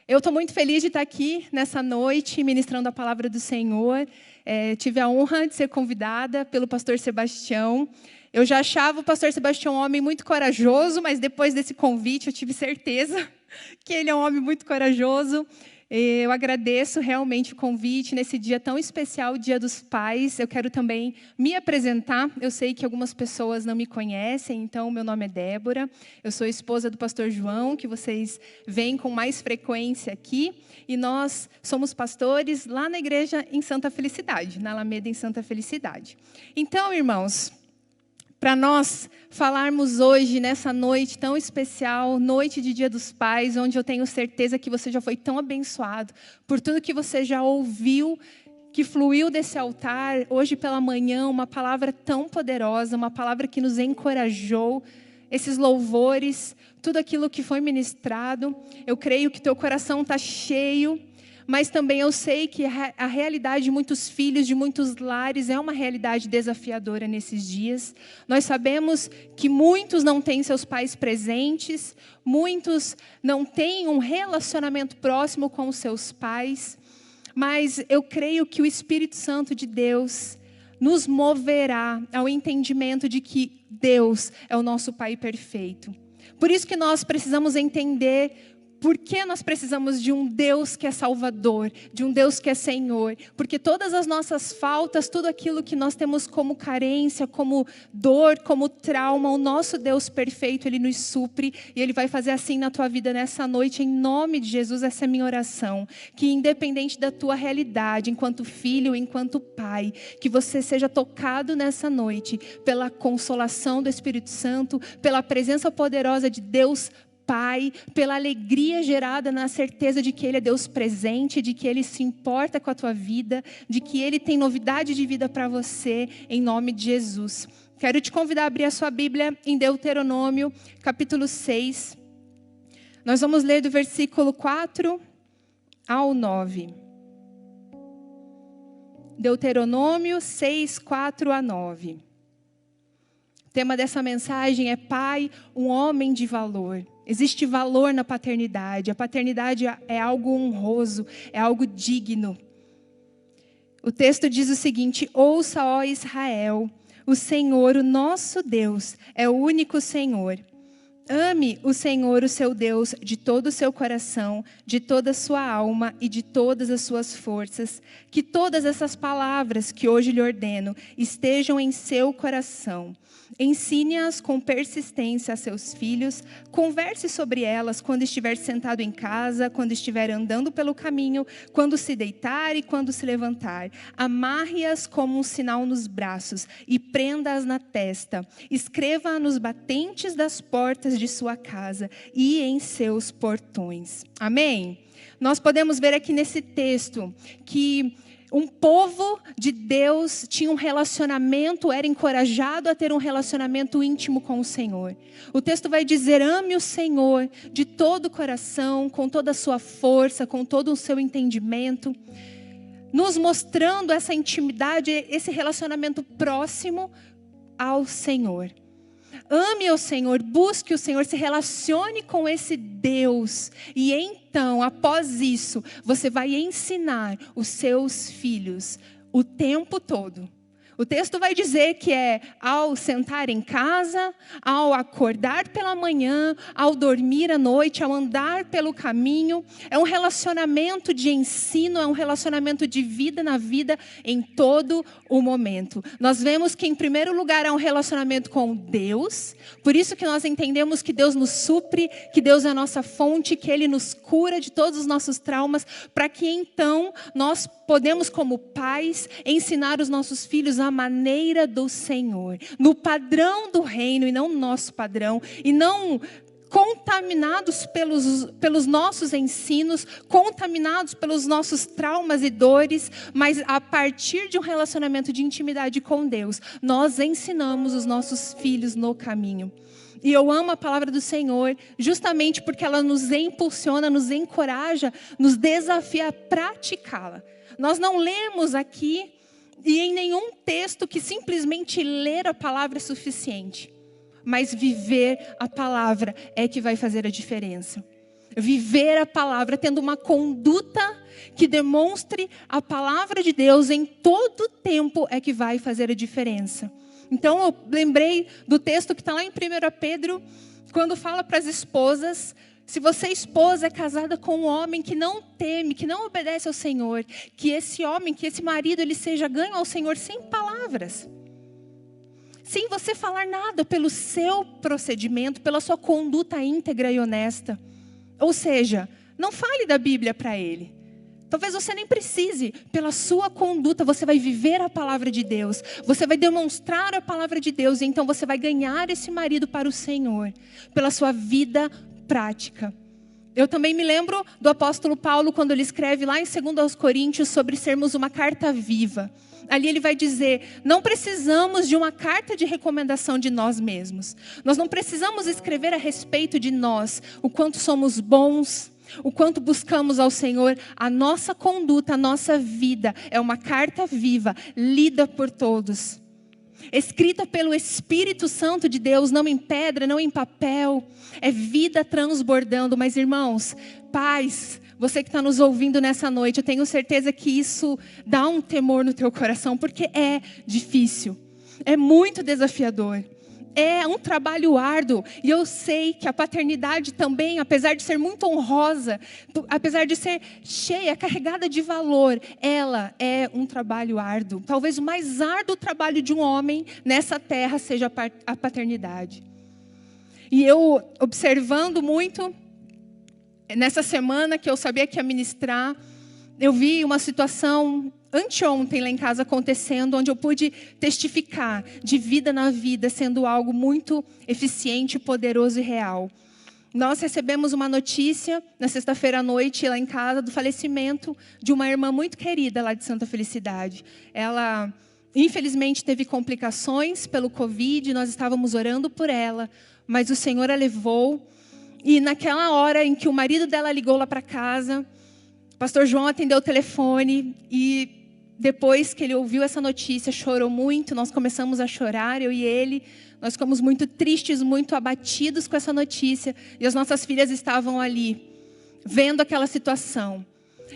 Eu estou muito feliz de estar aqui nessa noite, ministrando a palavra do Senhor. Tive a honra de ser convidada pelo pastor Sebastião. Eu já achava o pastor Sebastião um homem muito corajoso, mas depois desse convite eu tive certeza que ele é um homem muito corajoso. Eu agradeço realmente o convite nesse dia tão especial, o Dia dos Pais. Eu quero também me apresentar. Eu sei que algumas pessoas não me conhecem, então meu nome é Débora. Eu sou esposa do pastor João, que vocês veem com mais frequência aqui. E nós somos pastores lá na igreja em Santa Felicidade, na Alameda em Santa Felicidade. Então, irmãos, para nós falarmos hoje, nessa noite tão especial, noite de Dia dos Pais, onde eu tenho certeza que você já foi tão abençoado por tudo que você já ouviu, que fluiu desse altar, hoje pela manhã, uma palavra tão poderosa, uma palavra que nos encorajou, esses louvores, tudo aquilo que foi ministrado. Eu creio que teu coração está cheio, mas também eu sei que a realidade de muitos filhos, de muitos lares, é uma realidade desafiadora nesses dias. Nós sabemos que muitos não têm seus pais presentes, muitos não têm um relacionamento próximo com os seus pais, mas eu creio que o Espírito Santo de Deus nos moverá ao entendimento de que Deus é o nosso Pai perfeito. Por isso que nós precisamos entender por que nós precisamos de um Deus que é Salvador, de um Deus que é Senhor? Porque todas as nossas faltas, tudo aquilo que nós temos como carência, como dor, como trauma, o nosso Deus perfeito, Ele nos supre. E Ele vai fazer assim na tua vida nessa noite, em nome de Jesus. Essa é a minha oração. Que independente da tua realidade, enquanto filho, enquanto pai, que você seja tocado nessa noite pela consolação do Espírito Santo, pela presença poderosa de Deus Pai, pela alegria gerada na certeza de que Ele é Deus presente, de que Ele se importa com a tua vida, de que Ele tem novidade de vida para você, em nome de Jesus. Quero te convidar a abrir a sua Bíblia em Deuteronômio, capítulo 6. Nós vamos ler do versículo 4 ao 9. Deuteronômio 6, 4 a 9. O tema dessa mensagem é Pai, um homem de valor. Existe valor na paternidade. A paternidade é algo honroso, é algo digno. O texto diz o seguinte: ouça, ó Israel, o Senhor, o nosso Deus, é o único Senhor. Ame o Senhor, o seu Deus, de todo o seu coração, de toda a sua alma e de todas as suas forças. Que todas essas palavras que hoje lhe ordeno estejam em seu coração. Ensine-as com persistência a seus filhos. Converse sobre elas quando estiver sentado em casa, quando estiver andando pelo caminho, quando se deitar e quando se levantar. Amarre-as como um sinal nos braços e prenda-as na testa. Escreva-as nos batentes das portas de sua casa e em seus portões. Amém? Nós podemos ver aqui nesse texto que um povo de Deus tinha um relacionamento, era encorajado a ter um relacionamento íntimo com o Senhor. O texto vai dizer: ame o Senhor de todo o coração, com toda a sua força, com todo o seu entendimento, nos mostrando essa intimidade, esse relacionamento próximo ao Senhor. Ame o Senhor, busque o Senhor, se relacione com esse Deus. E então, após isso, você vai ensinar os seus filhos o tempo todo. O texto vai dizer que é ao sentar em casa, ao acordar pela manhã, ao dormir à noite, ao andar pelo caminho. É um relacionamento de ensino, é um relacionamento de vida na vida em todo o momento. Nós vemos que em primeiro lugar há um relacionamento com Deus. Por isso que nós entendemos que Deus nos supre, que Deus é a nossa fonte, que Ele nos cura de todos os nossos traumas, para que então nós podemos, como pais, ensinar os nossos filhos a maneira do Senhor, no padrão do reino e não no nosso padrão, e não contaminados pelos nossos ensinos, contaminados pelos nossos traumas e dores, mas a partir de um relacionamento de intimidade com Deus, nós ensinamos os nossos filhos no caminho. E eu amo a palavra do Senhor justamente porque ela nos impulsiona, nos encoraja, nos desafia a praticá-la. Nós não lemos aqui e em nenhum texto que simplesmente ler a palavra é suficiente. Mas viver a palavra é que vai fazer a diferença. Viver a palavra, tendo uma conduta que demonstre a palavra de Deus em todo tempo é que vai fazer a diferença. Então eu lembrei do texto que está lá em 1 Pedro, quando fala para as esposas: se você, esposa, é casada com um homem que não teme, que não obedece ao Senhor, que esse homem, que esse marido, ele seja ganho ao Senhor sem palavras. Sem você falar nada, pelo seu procedimento, pela sua conduta íntegra e honesta. Ou seja, não fale da Bíblia para ele. Talvez você nem precise. Pela sua conduta, você vai viver a palavra de Deus. Você vai demonstrar a palavra de Deus. E então você vai ganhar esse marido para o Senhor. Pela sua vida prática. Eu também me lembro do apóstolo Paulo, quando ele escreve lá em 2 Coríntios sobre sermos uma carta viva. Ali ele vai dizer: não precisamos de uma carta de recomendação de nós mesmos. Nós não precisamos escrever a respeito de nós, o quanto somos bons, o quanto buscamos ao Senhor. A nossa conduta, a nossa vida é uma carta viva, lida por todos. Escrita pelo Espírito Santo de Deus, não em pedra, não em papel. É vida transbordando. Mas irmãos, pais, você que está nos ouvindo nessa noite, eu tenho certeza que isso dá um temor no teu coração, porque é difícil, é muito desafiador, é um trabalho árduo. E eu sei que a paternidade também, apesar de ser muito honrosa, apesar de ser cheia, carregada de valor, ela é um trabalho árduo. Talvez o mais árduo trabalho de um homem nessa terra seja a paternidade. E eu, observando muito, nessa semana que eu sabia que ia ministrar, eu vi uma situação anteontem lá em casa acontecendo, onde eu pude testificar de vida na vida, sendo algo muito eficiente, poderoso e real. Nós recebemos uma notícia na sexta-feira à noite lá em casa do falecimento de uma irmã muito querida lá de Santa Felicidade. Ela, infelizmente, teve complicações pelo Covid, nós estávamos orando por ela, mas o Senhor a levou. E naquela hora em que o marido dela ligou lá para casa, o pastor João atendeu o telefone e depois que ele ouviu essa notícia, chorou muito. Nós começamos a chorar, eu e ele. Nós ficamos muito tristes, muito abatidos com essa notícia. E as nossas filhas estavam ali, vendo aquela situação.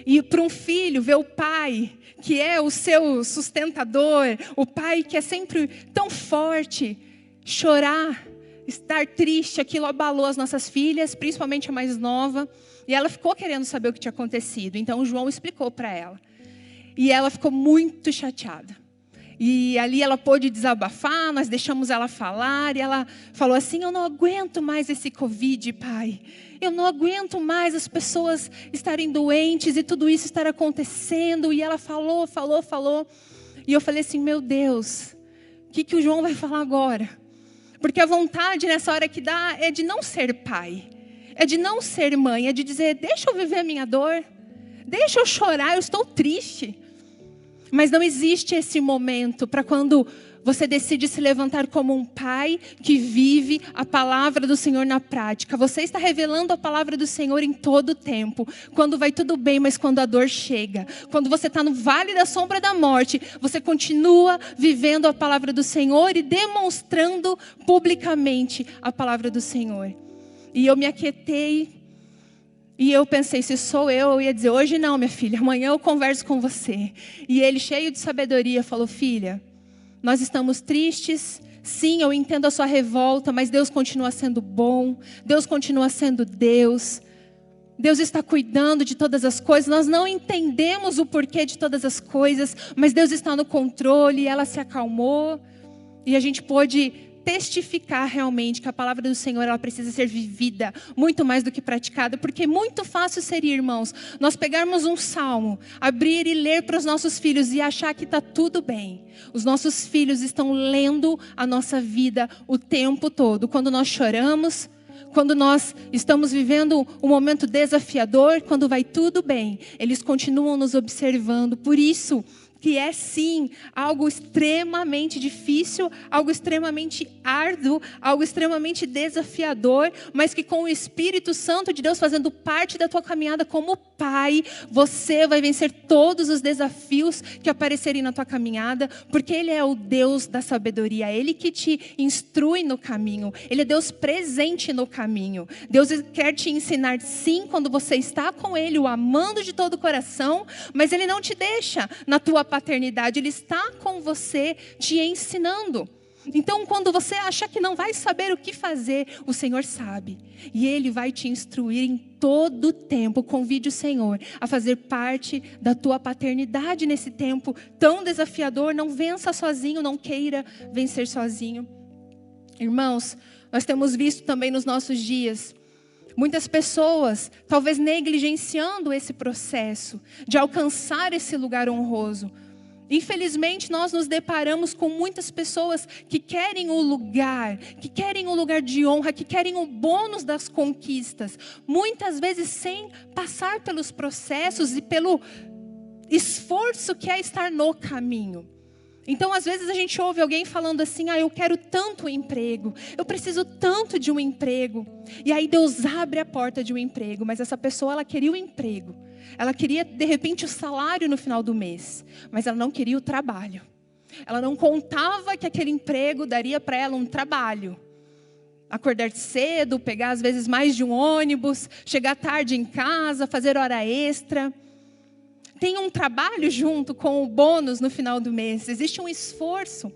E para um filho, ver o pai, que é o seu sustentador, o pai que é sempre tão forte, chorar, estar triste, aquilo abalou as nossas filhas, principalmente a mais nova. E ela ficou querendo saber o que tinha acontecido. Então o João explicou para ela. E ela ficou muito chateada. E ali ela pôde desabafar, nós deixamos ela falar. E ela falou assim: eu não aguento mais esse Covid, pai. Eu não aguento mais as pessoas estarem doentes e tudo isso estar acontecendo. E ela falou. E eu falei assim: meu Deus, o que o João vai falar agora? Porque a vontade nessa hora que dá é de não ser pai. É de não ser mãe. É de dizer: deixa eu viver a minha dor. Deixa eu chorar, eu estou triste. Mas não existe esse momento para quando você decide se levantar como um pai que vive a palavra do Senhor na prática. Você está revelando a palavra do Senhor em todo o tempo. Quando vai tudo bem, mas quando a dor chega. Quando você está no vale da sombra da morte, você continua vivendo a palavra do Senhor e demonstrando publicamente a palavra do Senhor. E eu me aquietei. E eu pensei: se sou eu ia dizer: hoje não, minha filha, amanhã eu converso com você. E ele, cheio de sabedoria, falou: filha, nós estamos tristes. Sim, eu entendo a sua revolta, mas Deus continua sendo bom. Deus continua sendo Deus. Deus está cuidando de todas as coisas. Nós não entendemos o porquê de todas as coisas, mas Deus está no controle. E ela se acalmou. E a gente pôde testificar realmente que a palavra do Senhor, ela precisa ser vivida muito mais do que praticada, porque muito fácil seria, irmãos, nós pegarmos um salmo, abrir e ler para os nossos filhos e achar que está tudo bem. Os nossos filhos estão lendo a nossa vida o tempo todo. Quando nós choramos, quando nós estamos vivendo um momento desafiador, quando vai tudo bem, eles continuam nos observando. Por isso que é sim algo extremamente difícil, algo extremamente árduo, algo extremamente desafiador, mas que com o Espírito Santo de Deus fazendo parte da tua caminhada como pai, você vai vencer todos os desafios que aparecerem na tua caminhada, porque Ele é o Deus da sabedoria, é Ele que te instrui no caminho, Ele é Deus presente no caminho. Deus quer te ensinar sim, quando você está com Ele, o amando de todo o coração, mas Ele não te deixa na tua paternidade, Ele está com você te ensinando. Então, quando você achar que não vai saber o que fazer, o Senhor sabe. E Ele vai te instruir em todo o tempo. Convide o Senhor a fazer parte da tua paternidade nesse tempo tão desafiador. Não vença sozinho, não queira vencer sozinho. Irmãos, nós temos visto também nos nossos dias muitas pessoas talvez negligenciando esse processo de alcançar esse lugar honroso. Infelizmente, nós nos deparamos com muitas pessoas que querem o lugar de honra, que querem o bônus das conquistas, muitas vezes sem passar pelos processos e pelo esforço que é estar no caminho. Então, às vezes a gente ouve alguém falando assim, eu quero tanto um emprego, eu preciso tanto de um emprego. E aí Deus abre a porta de um emprego, mas essa pessoa, ela queria o emprego. Ela queria, de repente, o salário no final do mês, mas ela não queria o trabalho. Ela não contava que aquele emprego daria para ela um trabalho. Acordar cedo, pegar às vezes mais de um ônibus, chegar tarde em casa, fazer hora extra. Tem um trabalho junto com o bônus no final do mês. Existe um esforço.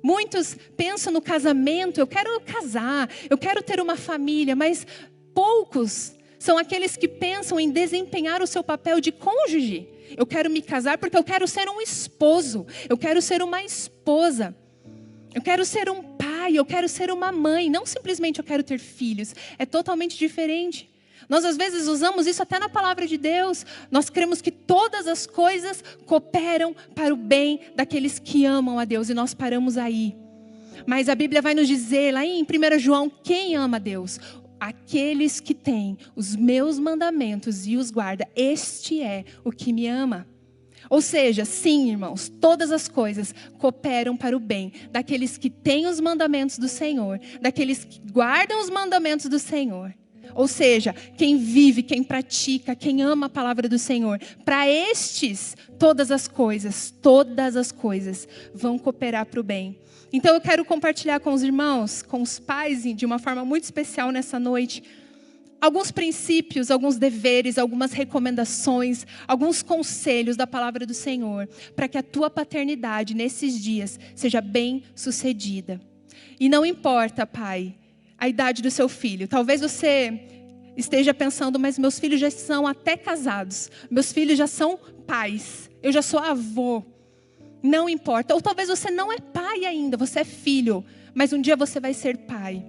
Muitos pensam no casamento. Eu quero casar, eu quero ter uma família. Mas poucos são aqueles que pensam em desempenhar o seu papel de cônjuge. Eu quero me casar porque eu quero ser um esposo. Eu quero ser uma esposa. Eu quero ser um pai, eu quero ser uma mãe. Não simplesmente eu quero ter filhos. É totalmente diferente. Nós às vezes usamos isso até na palavra de Deus. Nós cremos que todas as coisas cooperam para o bem daqueles que amam a Deus. E nós paramos aí. Mas a Bíblia vai nos dizer lá em 1 João, quem ama a Deus? Aqueles que têm os meus mandamentos e os guarda. Este é o que me ama. Ou seja, sim, irmãos, todas as coisas cooperam para o bem daqueles que têm os mandamentos do Senhor, daqueles que guardam os mandamentos do Senhor. Ou seja, quem vive, quem pratica, quem ama a palavra do Senhor, para estes, todas as coisas vão cooperar para o bem. Então eu quero compartilhar com os irmãos, com os pais, de uma forma muito especial nessa noite, alguns princípios, alguns deveres, algumas recomendações, alguns conselhos da palavra do Senhor, para que a tua paternidade nesses dias seja bem sucedida. E não importa, pai, a idade do seu filho. Talvez você esteja pensando, mas meus filhos já são até casados. Meus filhos já são pais. Eu já sou avô. Não importa. Ou talvez você não é pai ainda, você é filho. Mas um dia você vai ser pai.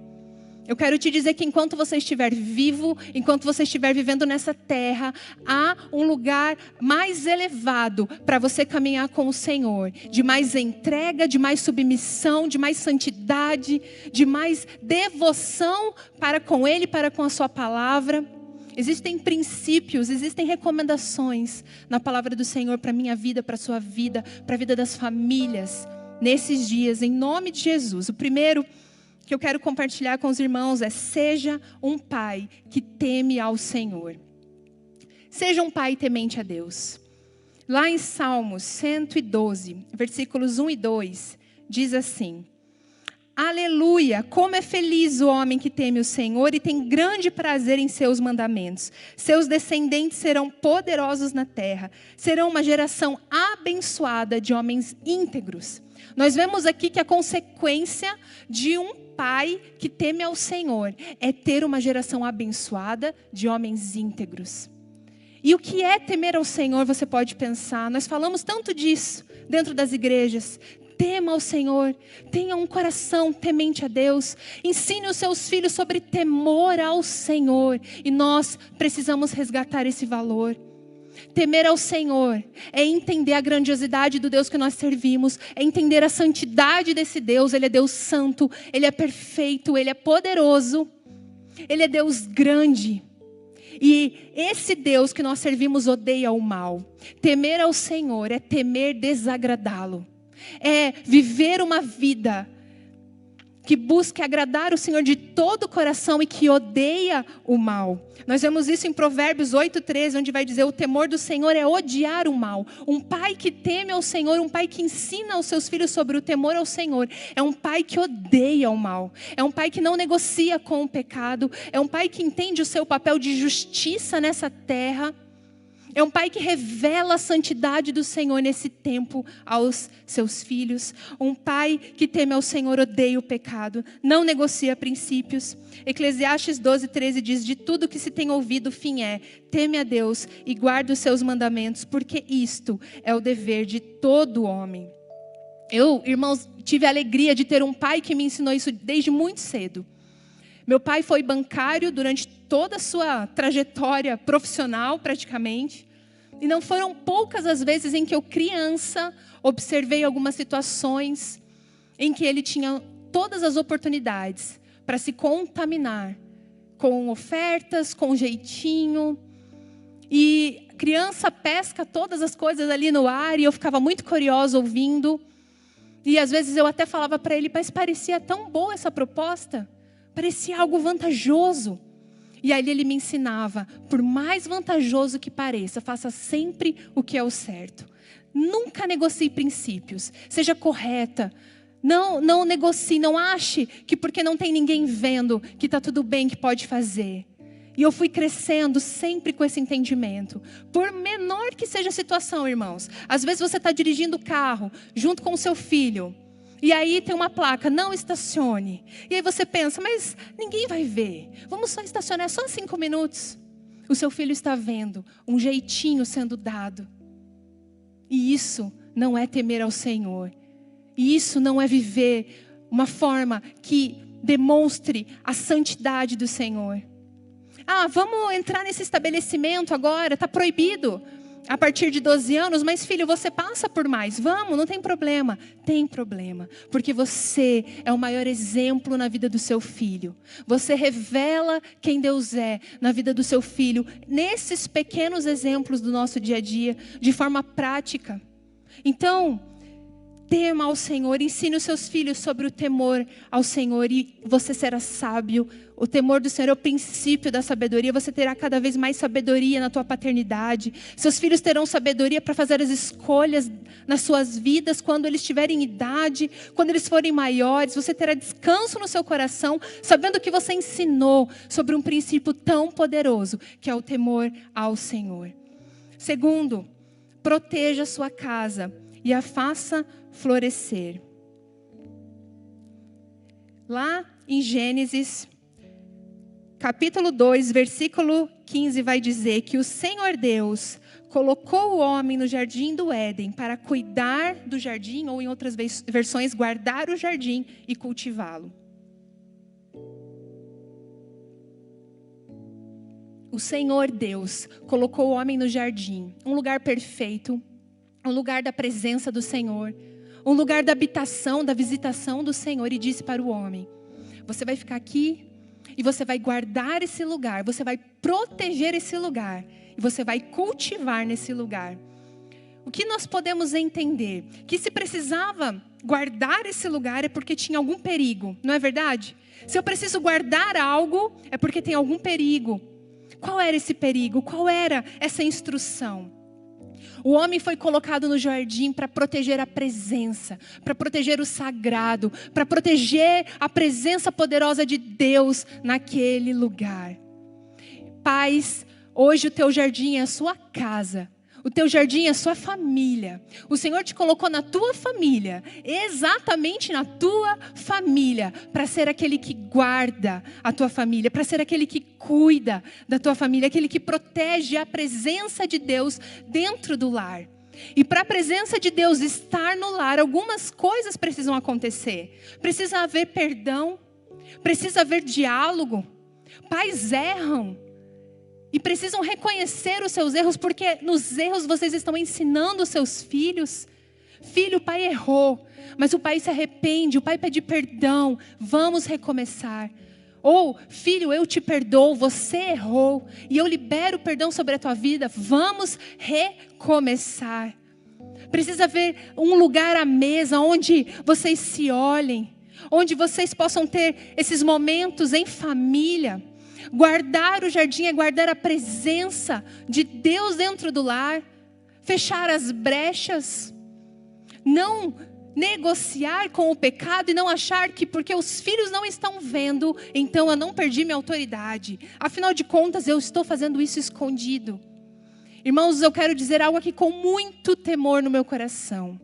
Eu quero te dizer que enquanto você estiver vivo, enquanto você estiver vivendo nessa terra, há um lugar mais elevado para você caminhar com o Senhor. De mais entrega, de mais submissão, de mais santidade, de mais devoção para com Ele, para com a sua palavra. Existem princípios, existem recomendações na palavra do Senhor para a minha vida, para a sua vida, para a vida das famílias. Nesses dias, em nome de Jesus. O primeiro que eu quero compartilhar com os irmãos é: seja um pai que teme ao Senhor. Seja um pai temente a Deus. Lá em Salmos 112, versículos 1 e 2, diz assim: Aleluia, como é feliz o homem que teme o Senhor e tem grande prazer em seus mandamentos. Seus descendentes serão poderosos na terra, serão uma geração abençoada de homens íntegros. Nós vemos aqui que a consequência de um pai que teme ao Senhor é ter uma geração abençoada de homens íntegros. E o que é temer ao Senhor, você pode pensar. Nós falamos tanto disso dentro das igrejas. Tema ao Senhor, tenha um coração temente a Deus. Ensine os seus filhos sobre temor ao Senhor. E nós precisamos resgatar esse valor. Temer ao Senhor é entender a grandiosidade do Deus que nós servimos, é entender a santidade desse Deus. Ele é Deus santo, Ele é perfeito, Ele é poderoso, Ele é Deus grande. E esse Deus que nós servimos odeia o mal. Temer ao Senhor é temer desagradá-lo. É viver uma vida que busque agradar o Senhor de todo o coração e que odeia o mal. Nós vemos isso em Provérbios 8:13, onde vai dizer: o temor do Senhor é odiar o mal. Um pai que teme ao Senhor, um pai que ensina aos seus filhos sobre o temor ao Senhor, é um pai que odeia o mal. É um pai que não negocia com o pecado. É um pai que entende o seu papel de justiça nessa terra. É um pai que revela a santidade do Senhor nesse tempo aos seus filhos. Um pai que teme ao Senhor, odeia o pecado, não negocia princípios. Eclesiastes 12:13 diz: de tudo que se tem ouvido, o fim é: teme a Deus e guarda os seus mandamentos, porque isto é o dever de todo homem. Eu, irmãos, tive a alegria de ter um pai que me ensinou isso desde muito cedo. Meu pai foi bancário durante toda a sua trajetória profissional, praticamente. E não foram poucas as vezes em que eu, criança, observei algumas situações em que ele tinha todas as oportunidades para se contaminar com ofertas, com jeitinho. E criança pesca todas as coisas ali no ar e eu ficava muito curiosa ouvindo. E às vezes eu até falava para ele: mas parecia tão boa essa proposta. Parecia algo vantajoso. E aí ele me ensinava: por mais vantajoso que pareça, faça sempre o que é o certo. Nunca negocie princípios. Seja correta. Não negocie, não ache que porque não tem ninguém vendo, que está tudo bem, que pode fazer. E eu fui crescendo sempre com esse entendimento. Por menor que seja a situação, irmãos. Às vezes você está dirigindo o carro junto com o seu filho. E aí tem uma placa: não estacione. E aí você pensa: mas ninguém vai ver. Vamos só estacionar, só 5 minutos. O seu filho está vendo um jeitinho sendo dado. E isso não é temer ao Senhor. E isso não é viver uma forma que demonstre a santidade do Senhor. Ah, vamos entrar nesse estabelecimento agora, está proibido a partir de 12 anos, mas filho, você passa por mais. Vamos, não tem problema. Tem problema, porque você é o maior exemplo na vida do seu filho. Você revela quem Deus é na vida do seu filho, nesses pequenos exemplos do nosso dia a dia, de forma prática. Então, tema ao Senhor, ensine os seus filhos sobre o temor ao Senhor e você será sábio. O temor do Senhor é o princípio da sabedoria. Você terá cada vez mais sabedoria na tua paternidade. Seus filhos terão sabedoria para fazer as escolhas nas suas vidas quando eles tiverem idade, quando eles forem maiores. Você terá descanso no seu coração, sabendo que você ensinou sobre um princípio tão poderoso, que é o temor ao Senhor. Segundo, proteja a sua casa e a faça florescer. Lá em Gênesis, capítulo 2, versículo 15, vai dizer que o Senhor Deus colocou o homem no jardim do Éden para cuidar do jardim, ou em outras versões, guardar o jardim e cultivá-lo. O Senhor Deus colocou o homem no jardim, um lugar perfeito, um lugar da presença do Senhor, um lugar da habitação, da visitação do Senhor, e disse para o homem: você vai ficar aqui e você vai guardar esse lugar, você vai proteger esse lugar e você vai cultivar nesse lugar. O que nós podemos entender? Que se precisava guardar esse lugar é porque tinha algum perigo, não é verdade? Se eu preciso guardar algo, é porque tem algum perigo. Qual era esse perigo? Qual era essa instrução? O homem foi colocado no jardim para proteger a presença, para proteger o sagrado, para proteger a presença poderosa de Deus naquele lugar. Pais, hoje o teu jardim é a sua casa. O teu jardim é a sua família. O Senhor te colocou na tua família, exatamente na tua família, para ser aquele que guarda a tua família, para ser aquele que cuida da tua família, aquele que protege a presença de Deus dentro do lar. E para a presença de Deus estar no lar, algumas coisas precisam acontecer. Precisa haver perdão, precisa haver diálogo. Pais erram. E precisam reconhecer os seus erros, porque nos erros vocês estão ensinando os seus filhos. Filho, o pai errou, mas o pai se arrepende, o pai pede perdão. Vamos recomeçar. Ou, filho, eu te perdoo, você errou, e eu libero perdão sobre a tua vida, vamos recomeçar. Precisa haver um lugar à mesa onde vocês se olhem, onde vocês possam ter esses momentos em família. Guardar o jardim é guardar a presença de Deus dentro do lar, fechar as brechas, não negociar com o pecado e não achar que porque os filhos não estão vendo, então eu não perdi minha autoridade. Afinal de contas, eu estou fazendo isso escondido. Irmãos, eu quero dizer algo aqui com muito temor no meu coração.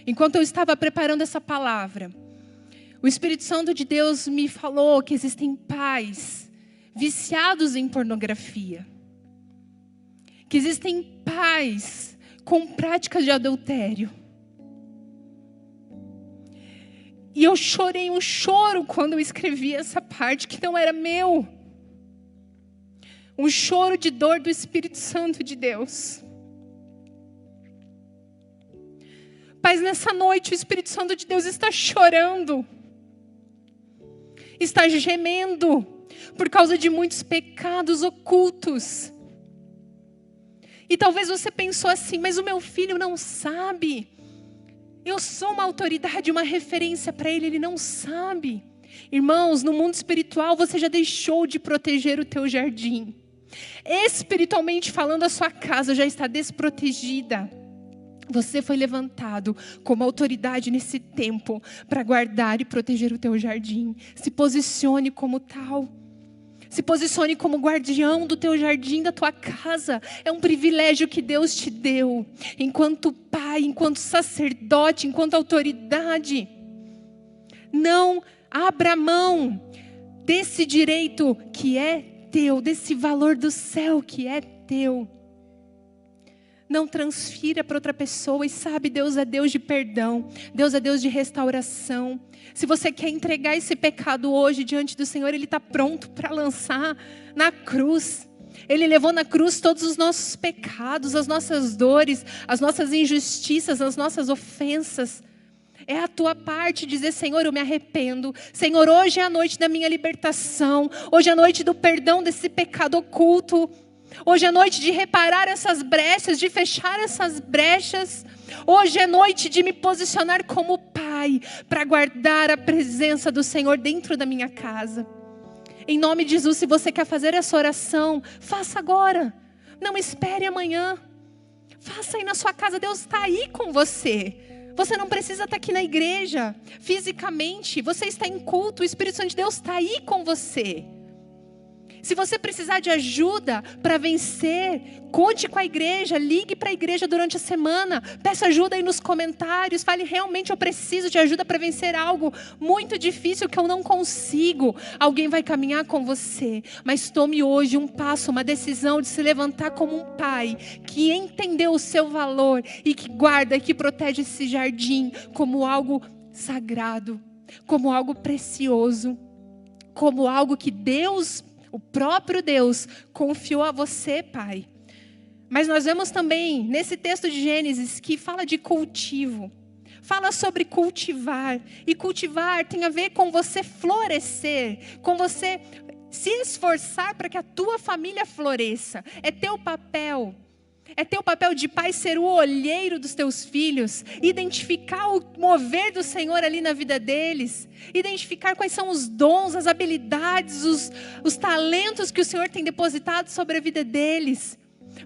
Enquanto eu estava preparando essa palavra, o Espírito Santo de Deus me falou que existem pais viciados em pornografia, que existem pais com práticas de adultério. E eu chorei um choro quando eu escrevi essa parte que não era meu. Um choro de dor do Espírito Santo de Deus. Pais, nessa noite o Espírito Santo de Deus está chorando. Está gemendo por causa de muitos pecados ocultos. E talvez você pensou assim, mas o meu filho não sabe. Eu sou uma autoridade, uma referência para ele não sabe. Irmãos, no mundo espiritual você já deixou de proteger o teu jardim. Espiritualmente falando, a sua casa já está desprotegida. Você foi levantado como autoridade nesse tempo para guardar e proteger o teu jardim. Se posicione como tal. Se posicione como guardião do teu jardim, da tua casa. É um privilégio que Deus te deu. Enquanto pai, enquanto sacerdote, enquanto autoridade. Não abra mão desse direito que é teu, desse valor do céu que é teu. Não transfira para outra pessoa. E sabe, Deus é Deus de perdão. Deus é Deus de restauração. Se você quer entregar esse pecado hoje diante do Senhor, Ele está pronto para lançar na cruz. Ele levou na cruz todos os nossos pecados, as nossas dores, as nossas injustiças, as nossas ofensas. É a tua parte dizer, Senhor, eu me arrependo. Senhor, hoje é a noite da minha libertação. Hoje é a noite do perdão desse pecado oculto. Hoje é noite de reparar essas brechas, de fechar essas brechas. Hoje é noite de me posicionar como pai, para guardar a presença do Senhor dentro da minha casa. Em nome de Jesus, se você quer fazer essa oração, faça agora. Não espere amanhã. Faça aí na sua casa, Deus está aí com você. Você não precisa estar aqui na igreja, fisicamente. Você está em culto, o Espírito Santo de Deus está aí com você. Se você precisar de ajuda para vencer, conte com a igreja, ligue para a igreja durante a semana, peça ajuda aí nos comentários, fale, realmente eu preciso de ajuda para vencer algo muito difícil que eu não consigo. Alguém vai caminhar com você, mas tome hoje um passo, uma decisão de se levantar como um pai, que entendeu o seu valor e que guarda e que protege esse jardim como algo sagrado, como algo precioso, como algo que Deus, o próprio Deus, confiou a você, pai. Mas nós vemos também, nesse texto de Gênesis, que fala de cultivo. Fala sobre cultivar. E cultivar tem a ver com você florescer, com você se esforçar para que a tua família floresça. É teu papel. É teu papel de pai ser o olheiro dos teus filhos, identificar o mover do Senhor ali na vida deles, identificar quais são os dons, as habilidades, os talentos que o Senhor tem depositado sobre a vida deles.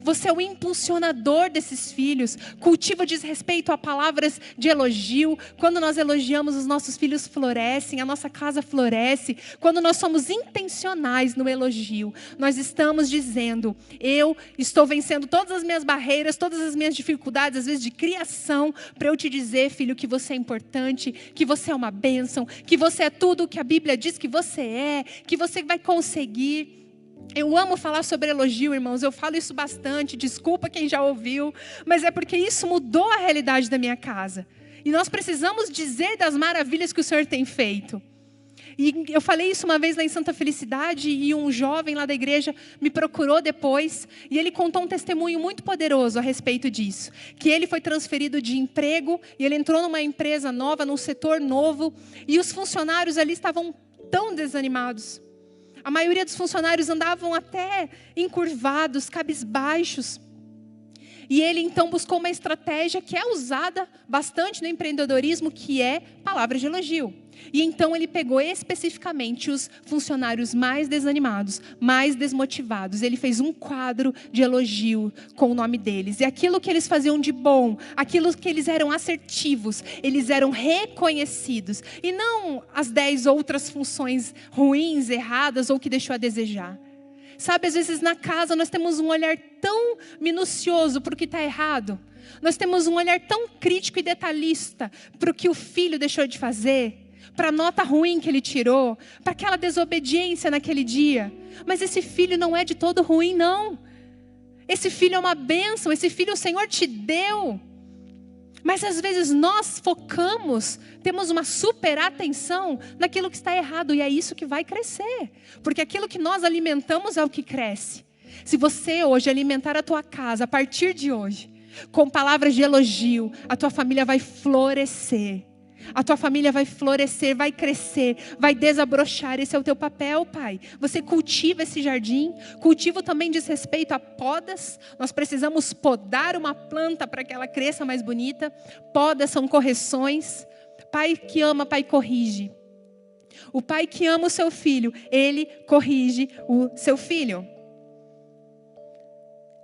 Você é o impulsionador desses filhos. Cultiva diz respeito a palavras de elogio. Quando nós elogiamos, os nossos filhos florescem, a nossa casa floresce. Quando nós somos intencionais no elogio, nós estamos dizendo, eu estou vencendo todas as minhas barreiras, todas as minhas dificuldades, às vezes de criação, para eu te dizer, filho, que você é importante, que você é uma bênção, que você é tudo o que a Bíblia diz que você é, que você vai conseguir. Eu amo falar sobre elogio, irmãos, eu falo isso bastante, desculpa quem já ouviu, mas é porque isso mudou a realidade da minha casa. E nós precisamos dizer das maravilhas que o Senhor tem feito. E eu falei isso uma vez lá em Santa Felicidade, e um jovem lá da igreja me procurou depois, e ele contou um testemunho muito poderoso a respeito disso. Que ele foi transferido de emprego, e ele entrou numa empresa nova, num setor novo, e os funcionários ali estavam tão desanimados. A maioria dos funcionários andavam até encurvados, cabisbaixos. E ele então buscou uma estratégia que é usada bastante no empreendedorismo, que é palavras de elogio. E então ele pegou especificamente os funcionários mais desanimados, mais desmotivados. Ele fez um quadro de elogio com o nome deles. E aquilo que eles faziam de bom, aquilo que eles eram assertivos, eles eram reconhecidos. E não as 10 outras funções ruins, erradas ou que deixou a desejar. Sabe, às vezes na casa nós temos um olhar tão minucioso para o que está errado. Nós temos um olhar tão crítico e detalhista para o que o filho deixou de fazer, para a nota ruim que ele tirou, para aquela desobediência naquele dia. Mas esse filho não é de todo ruim, não. Esse filho é uma bênção, esse filho o Senhor te deu. Mas às vezes nós focamos, temos uma super atenção naquilo que está errado. E é isso que vai crescer. Porque aquilo que nós alimentamos é o que cresce. Se você hoje alimentar a tua casa, a partir de hoje, com palavras de elogio, a tua família vai florescer. A tua família vai florescer, vai crescer, vai desabrochar. Esse é o teu papel, pai. Você cultiva esse jardim. Cultivo também diz respeito a podas. Nós precisamos podar uma planta para que ela cresça mais bonita. Podas são correções. Pai que ama, pai corrige. O pai que ama o seu filho, ele corrige o seu filho.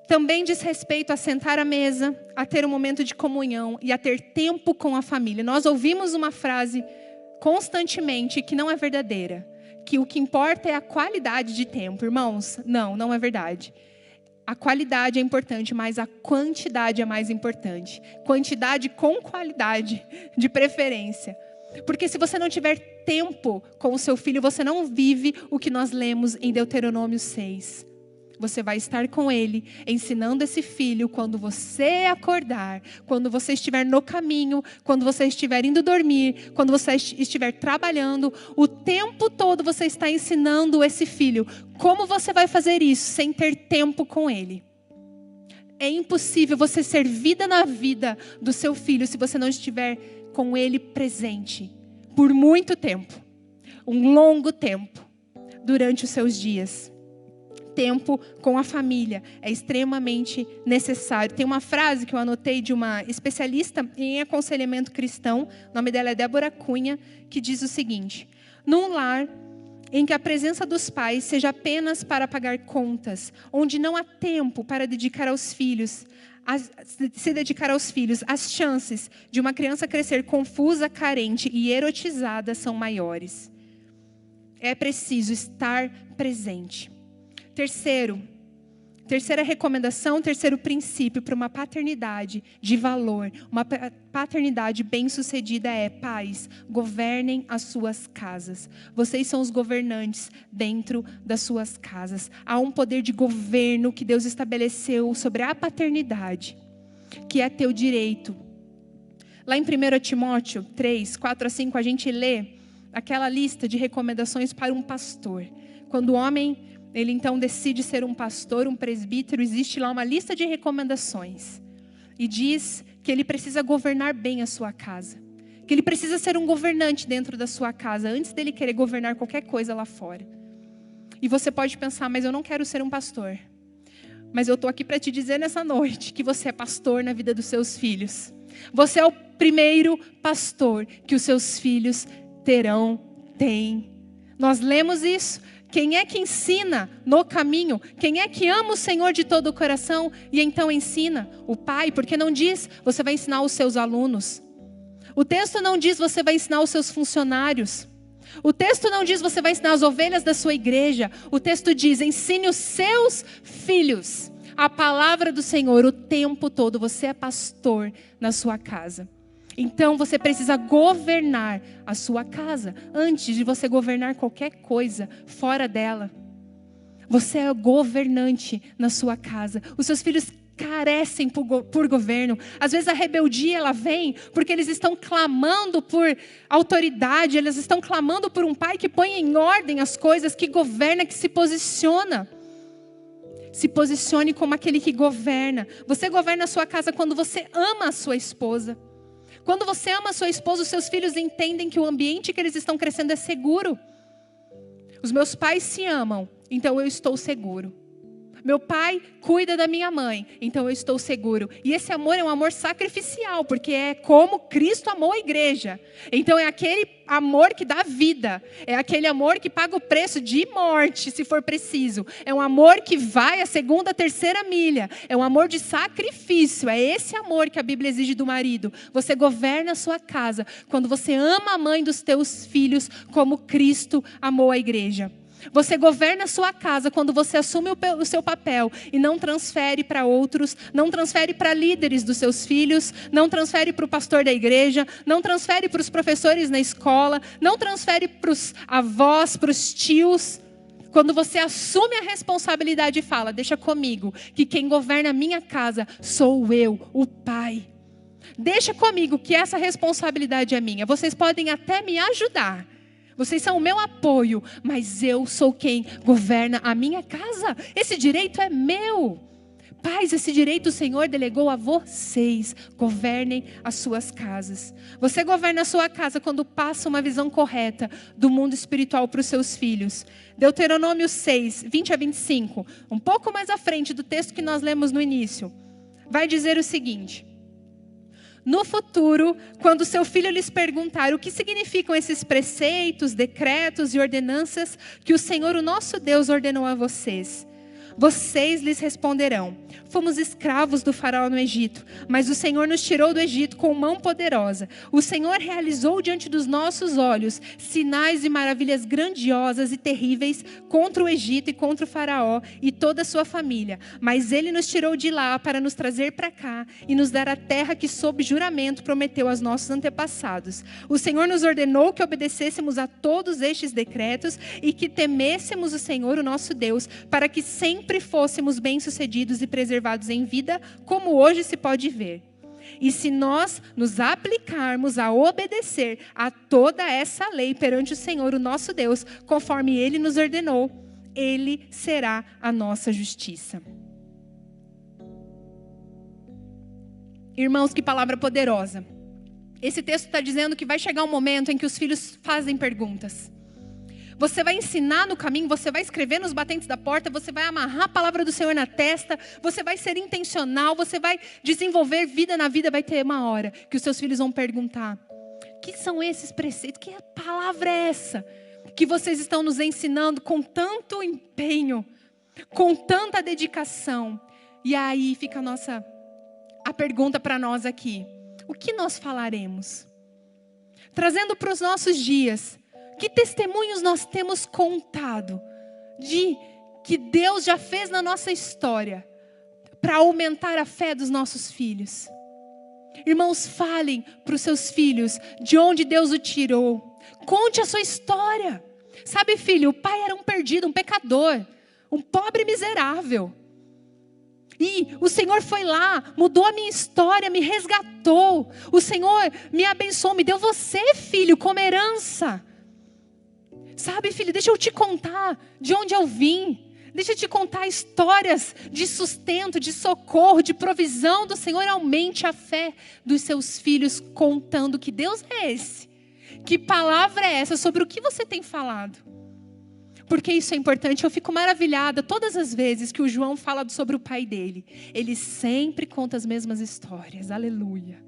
Também diz respeito a sentar à mesa, a ter um momento de comunhão e a ter tempo com a família. Nós ouvimos uma frase constantemente que não é verdadeira. Que o que importa é a qualidade de tempo. Irmãos, não é verdade. A qualidade é importante, mas a quantidade é mais importante. Quantidade com qualidade, de preferência. Porque se você não tiver tempo com o seu filho, você não vive o que nós lemos em Deuteronômio 6. Você vai estar com ele, ensinando esse filho quando você acordar, quando você estiver no caminho, quando você estiver indo dormir, quando você estiver trabalhando. O tempo todo você está ensinando esse filho. Como você vai fazer isso sem ter tempo com ele? É impossível você ser vida na vida do seu filho se você não estiver com ele presente por muito tempo. Um longo tempo durante os seus dias. Tempo com a família é extremamente necessário. Tem uma frase que eu anotei de uma especialista em aconselhamento cristão, o nome dela é Débora Cunha, que diz o seguinte: num lar em que a presença dos pais seja apenas para pagar contas, onde não há tempo para dedicar aos filhos, se dedicar aos filhos, as chances de uma criança crescer confusa, carente e erotizada são maiores. É preciso estar presente. Terceira recomendação, terceiro princípio para uma paternidade de valor, uma paternidade bem-sucedida é: pais, governem as suas casas. Vocês são os governantes dentro das suas casas. Há um poder de governo que Deus estabeleceu sobre a paternidade, que é teu direito. Lá em 1 Timóteo 3, 4 a 5, a gente lê aquela lista de recomendações para um pastor. Quando o homem ele então decide ser um pastor, um presbítero, existe lá uma lista de recomendações. E diz que ele precisa governar bem a sua casa. Que ele precisa ser um governante dentro da sua casa, antes dele querer governar qualquer coisa lá fora. E você pode pensar, mas eu não quero ser um pastor. Mas eu estou aqui para te dizer nessa noite que você é pastor na vida dos seus filhos. Você é o primeiro pastor que os seus filhos têm. Nós lemos isso. Quem é que ensina no caminho? Quem é que ama o Senhor de todo o coração e então ensina? O pai, porque não diz você vai ensinar os seus alunos. O texto não diz você vai ensinar os seus funcionários. O texto não diz você vai ensinar as ovelhas da sua igreja. O texto diz ensine os seus filhos a palavra do Senhor o tempo todo. Você é pastor na sua casa. Então você precisa governar a sua casa antes de você governar qualquer coisa fora dela. Você é governante na sua casa. Os seus filhos carecem por governo. Às vezes a rebeldia ela vem porque eles estão clamando por autoridade. Eles estão clamando por um pai que põe em ordem as coisas, que governa, que se posiciona. Se posicione como aquele que governa. Você governa a sua casa quando você ama a sua esposa. Quando você ama a sua esposa, os seus filhos entendem que o ambiente que eles estão crescendo é seguro. Os meus pais se amam, então eu estou seguro. Meu pai cuida da minha mãe, então eu estou seguro. E esse amor é um amor sacrificial, porque é como Cristo amou a igreja. Então é aquele amor que dá vida. É aquele amor que paga o preço de morte, se for preciso. É um amor que vai a segunda, terceira milha. É um amor de sacrifício. É esse amor que a Bíblia exige do marido. Você governa a sua casa quando você ama a mãe dos teus filhos como Cristo amou a igreja. Você governa a sua casa quando você assume o seu papel e não transfere para outros, não transfere para líderes dos seus filhos, não transfere para o pastor da igreja, não transfere para os professores na escola, não transfere para os avós, para os tios. Quando você assume a responsabilidade e fala, deixa comigo, que quem governa a minha casa sou eu, o pai. Deixa comigo que essa responsabilidade é minha. Vocês podem até me ajudar. Vocês são o meu apoio, mas eu sou quem governa a minha casa. Esse direito é meu. Pais, esse direito o Senhor delegou a vocês. Governem as suas casas. Você governa a sua casa quando passa uma visão correta do mundo espiritual para os seus filhos. Deuteronômio 6, 20 a 25. Um pouco mais à frente do texto que nós lemos no início. Vai dizer o seguinte. No futuro, quando seu filho lhes perguntar o que significam esses preceitos, decretos e ordenanças que o Senhor, o nosso Deus, ordenou a vocês, vocês lhes responderão: fomos escravos do faraó no Egito, mas o Senhor nos tirou do Egito com mão poderosa. O Senhor realizou diante dos nossos olhos sinais e maravilhas grandiosas e terríveis contra o Egito e contra o faraó e toda a sua família. Mas ele nos tirou de lá para nos trazer para cá e nos dar a terra que sob juramento prometeu aos nossos antepassados. O Senhor nos ordenou que obedecêssemos a todos estes decretos e que temêssemos o Senhor, o nosso Deus, para que sempre fôssemos bem-sucedidos e preservados em vida, como hoje se pode ver. E se nós nos aplicarmos a obedecer a toda essa lei perante o Senhor, o nosso Deus, conforme Ele nos ordenou, Ele será a nossa justiça. Irmãos, que palavra poderosa. Esse texto está dizendo que vai chegar um momento em que os filhos fazem perguntas. Você vai ensinar no caminho, você vai escrever nos batentes da porta, você vai amarrar a palavra do Senhor na testa, você vai ser intencional, você vai desenvolver vida na vida. Vai ter uma hora que os seus filhos vão perguntar: o que são esses preceitos? Que palavra é essa que vocês estão nos ensinando com tanto empenho, com tanta dedicação? E aí fica a pergunta para nós aqui: o que nós falaremos? Trazendo para os nossos dias, que testemunhos nós temos contado de que Deus já fez na nossa história para aumentar a fé dos nossos filhos? Irmãos, falem para os seus filhos de onde Deus o tirou. Conte a sua história. Sabe, filho, o pai era um perdido, um pecador, um pobre miserável. E o Senhor foi lá, mudou a minha história, me resgatou. O Senhor me abençoou, me deu você, filho, como herança. Sabe, filho, deixa eu te contar de onde eu vim. Deixa eu te contar histórias de sustento, de socorro, de provisão do Senhor. Aumente a fé dos seus filhos contando que Deus é esse. Que palavra é essa? Sobre o que você tem falado? Porque isso é importante. Eu fico maravilhada todas as vezes que o João fala sobre o pai dele. Ele sempre conta as mesmas histórias. Aleluia.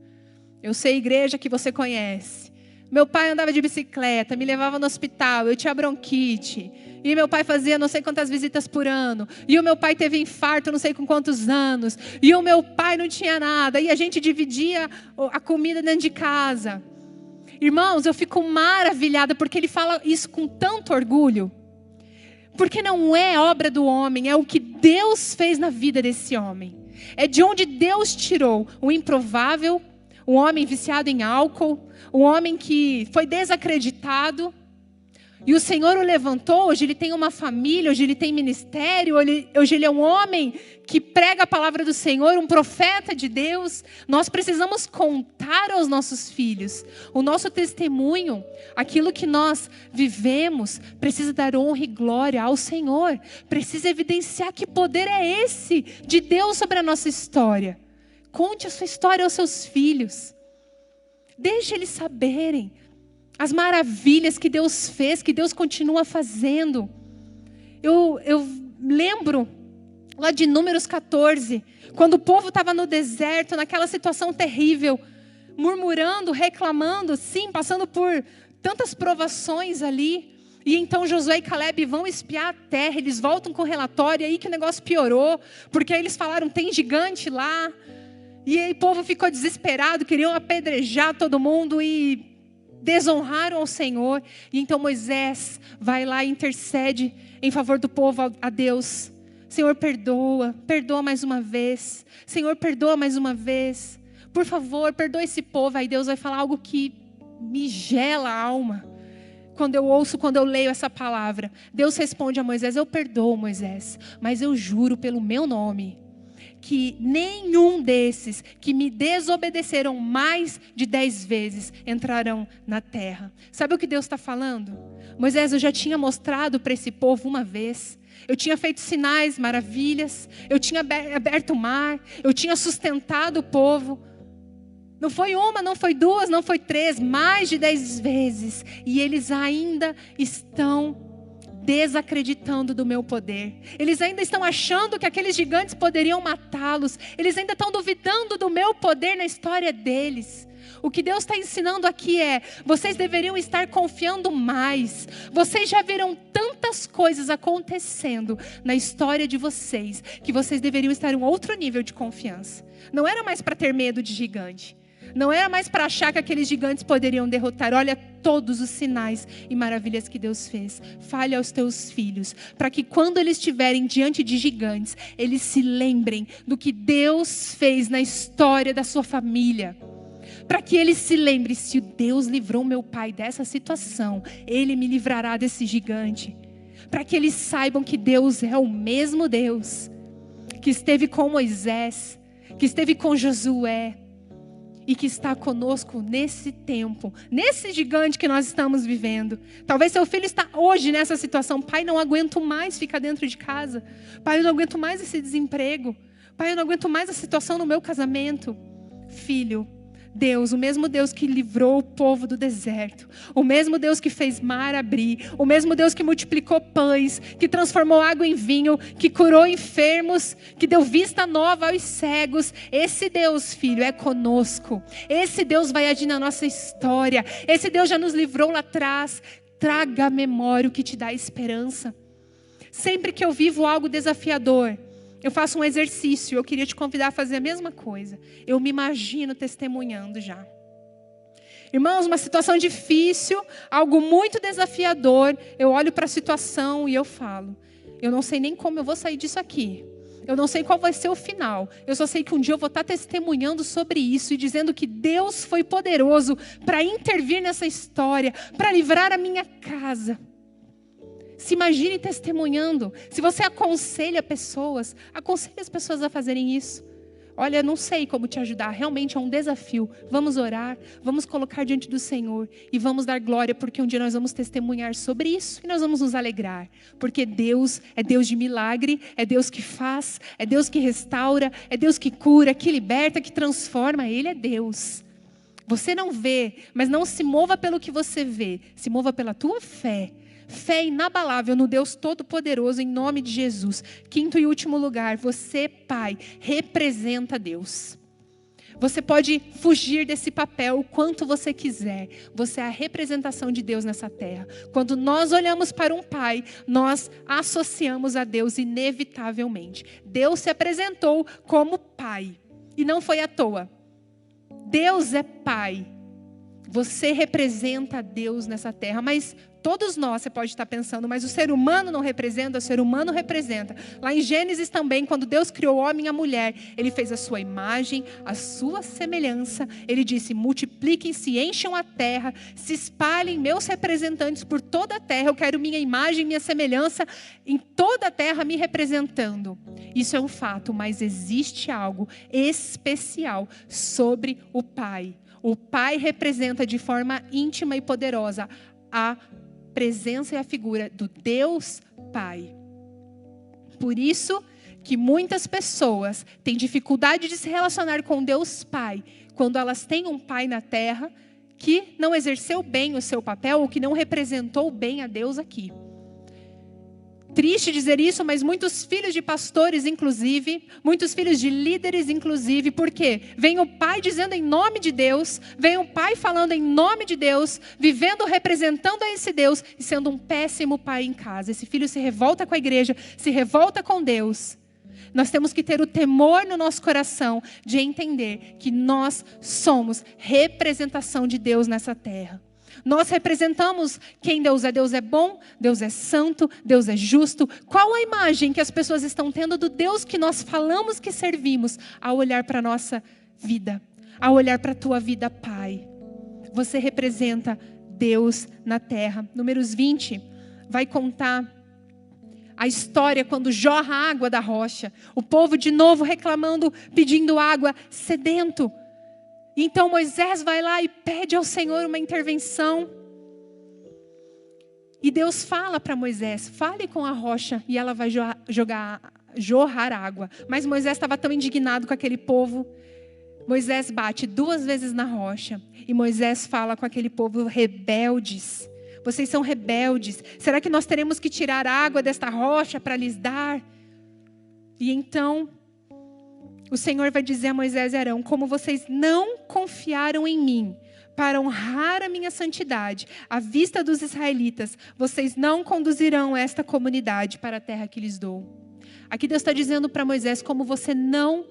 Eu sei, igreja, que você conhece. Meu pai andava de bicicleta, me levava no hospital, eu tinha bronquite. E meu pai fazia não sei quantas visitas por ano. E o meu pai teve infarto não sei com quantos anos. E o meu pai não tinha nada. E a gente dividia a comida dentro de casa. Irmãos, eu fico maravilhada porque ele fala isso com tanto orgulho. Porque não é obra do homem, é o que Deus fez na vida desse homem. É de onde Deus tirou o improvável, um homem viciado em álcool, um homem que foi desacreditado. E o Senhor o levantou, hoje ele tem uma família, hoje ele tem ministério, hoje ele é um homem que prega a palavra do Senhor, um profeta de Deus. Nós precisamos contar aos nossos filhos o nosso testemunho, aquilo que nós vivemos, precisa dar honra e glória ao Senhor. Precisa evidenciar que poder é esse de Deus sobre a nossa história. Conte a sua história aos seus filhos. Deixe eles saberem as maravilhas que Deus fez, que Deus continua fazendo. Eu lembro lá de Números 14, quando o povo estava no deserto, naquela situação terrível, murmurando, reclamando, sim, passando por tantas provações ali. E então Josué e Caleb vão espiar a terra, eles voltam com o relatório, aí que o negócio piorou, porque aí eles falaram, tem gigante lá. E aí o povo ficou desesperado, queriam apedrejar todo mundo e desonraram ao Senhor. E então Moisés vai lá e intercede em favor do povo a Deus. Senhor, perdoa mais uma vez. Senhor, perdoa mais uma vez. Por favor, perdoa esse povo. Aí Deus vai falar algo que me gela a alma. Quando eu leio essa palavra, Deus responde a Moisés, eu perdoo, Moisés, mas eu juro pelo meu nome, que nenhum desses que me desobedeceram mais de 10 vezes entrarão na terra. Sabe o que Deus está falando? Moisés, eu já tinha mostrado para esse povo uma vez. Eu tinha feito sinais, maravilhas. Eu tinha aberto o mar. Eu tinha sustentado o povo. Não foi uma, não foi duas, não foi três. Mais de 10 vezes. E eles ainda estão desacreditando do meu poder. Eles ainda estão achando que aqueles gigantes poderiam matá-los. Eles ainda estão duvidando do meu poder na história deles. O que Deus está ensinando aqui é, vocês deveriam estar confiando mais. Vocês já viram tantas coisas acontecendo na história de vocês, que vocês deveriam estar em um outro nível de confiança. Não era mais para ter medo de gigante. Não era mais para achar que aqueles gigantes poderiam derrotar. Olha todos os sinais e maravilhas que Deus fez. Fale aos teus filhos, para que quando eles estiverem diante de gigantes, eles se lembrem do que Deus fez na história da sua família. Para que eles se lembrem, se Deus livrou meu pai dessa situação, Ele me livrará desse gigante. Para que eles saibam que Deus é o mesmo Deus, que esteve com Moisés, que esteve com Josué, e que está conosco nesse tempo, nesse gigante que nós estamos vivendo. Talvez seu filho está hoje nessa situação. Pai, não aguento mais ficar dentro de casa. Pai, eu não aguento mais esse desemprego. Pai, eu não aguento mais a situação no meu casamento. Filho, Deus, o mesmo Deus que livrou o povo do deserto, o mesmo Deus que fez mar abrir, o mesmo Deus que multiplicou pães, que transformou água em vinho, que curou enfermos, que deu vista nova aos cegos. Esse Deus, filho, é conosco. Esse Deus vai agir na nossa história. Esse Deus já nos livrou lá atrás. Traga à memória o que te dá esperança. Sempre que eu vivo algo desafiador, eu faço um exercício, eu queria te convidar a fazer a mesma coisa. Eu me imagino testemunhando já. Irmãos, uma situação difícil, algo muito desafiador, eu olho para a situação e eu falo, eu não sei nem como eu vou sair disso aqui. Eu não sei qual vai ser o final. Eu só sei que um dia eu vou estar testemunhando sobre isso e dizendo que Deus foi poderoso para intervir nessa história, para livrar a minha casa. Se imagine testemunhando. Se você aconselha pessoas, aconselhe as pessoas a fazerem isso. Olha, não sei como te ajudar, realmente é um desafio. Vamos orar, vamos colocar diante do Senhor e vamos dar glória, porque um dia nós vamos testemunhar sobre isso e nós vamos nos alegrar. Porque Deus é Deus de milagre, é Deus que faz, é Deus que restaura, é Deus que cura, que liberta, que transforma. Ele é Deus. Você não vê, mas não se mova pelo que você vê, se mova pela tua fé. Fé inabalável no Deus Todo-Poderoso, em nome de Jesus. Quinto e último lugar, você, pai, representa Deus. Você pode fugir desse papel o quanto você quiser. Você é a representação de Deus nessa terra. Quando nós olhamos para um pai, nós associamos a Deus inevitavelmente. Deus se apresentou como pai. E não foi à toa. Deus é pai. Você representa a Deus nessa terra, mas todos nós, você pode estar pensando, mas o ser humano não representa, o ser humano representa. Lá em Gênesis também, quando Deus criou o homem e a mulher, Ele fez a sua imagem, a sua semelhança. Ele disse, multipliquem-se, encham a terra, se espalhem meus representantes por toda a terra. Eu quero minha imagem, minha semelhança em toda a terra me representando. Isso é um fato, mas existe algo especial sobre o Pai. O Pai representa de forma íntima e poderosa a presença e a figura do Deus Pai. Por isso que muitas pessoas têm dificuldade de se relacionar com Deus Pai, quando elas têm um pai na terra que não exerceu bem o seu papel, ou que não representou bem a Deus aqui. Triste dizer isso, mas muitos filhos de pastores, inclusive, muitos filhos de líderes, inclusive, porque vem o pai dizendo em nome de Deus, vem o pai falando em nome de Deus, vivendo, representando a esse Deus e sendo um péssimo pai em casa. Esse filho se revolta com a igreja, se revolta com Deus. Nós temos que ter o temor no nosso coração de entender que nós somos representação de Deus nessa terra. Nós representamos quem Deus é. Deus é bom, Deus é santo, Deus é justo. Qual a imagem que as pessoas estão tendo do Deus que nós falamos que servimos ao olhar para a nossa vida, ao olhar para a tua vida, Pai? Você representa Deus na terra. Números 20 vai contar a história quando jorra água da rocha. O povo de novo reclamando, pedindo água, sedento. Então Moisés vai lá e pede ao Senhor uma intervenção. E Deus fala para Moisés, fale com a rocha e ela vai jorrar água. Mas Moisés estava tão indignado com aquele povo. Moisés bate 2 vezes na rocha. E Moisés fala com aquele povo, rebeldes. Vocês são rebeldes. Será que nós teremos que tirar água desta rocha para lhes dar? E então o Senhor vai dizer a Moisés e Arão, como vocês não confiaram em mim para honrar a minha santidade à vista dos israelitas, vocês não conduzirão esta comunidade para a terra que lhes dou. Aqui Deus está dizendo para Moisés, como você não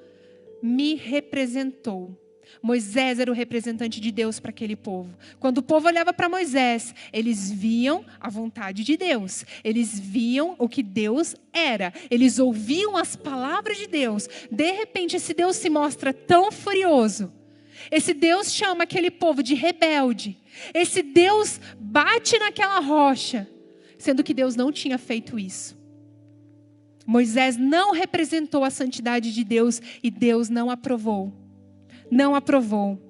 me representou. Moisés era o representante de Deus para aquele povo. Quando o povo olhava para Moisés, eles viam a vontade de Deus. Eles viam o que Deus era. Eles ouviam as palavras de Deus. De repente, esse Deus se mostra tão furioso. Esse Deus chama aquele povo de rebelde. Esse Deus bate naquela rocha, sendo que Deus não tinha feito isso. Moisés não representou a santidade de Deus e Deus não aprovou. Não aprovou.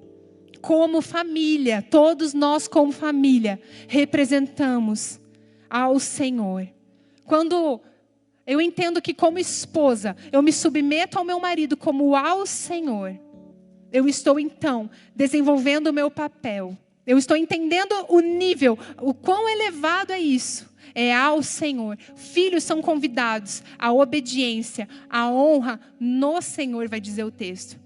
Como família, todos nós como família, representamos ao Senhor. Quando eu entendo que como esposa, eu me submeto ao meu marido como ao Senhor, eu estou então desenvolvendo o meu papel. Eu estou entendendo o nível, o quão elevado é isso. É ao Senhor. Filhos são convidados à obediência, à honra no Senhor, vai dizer o texto.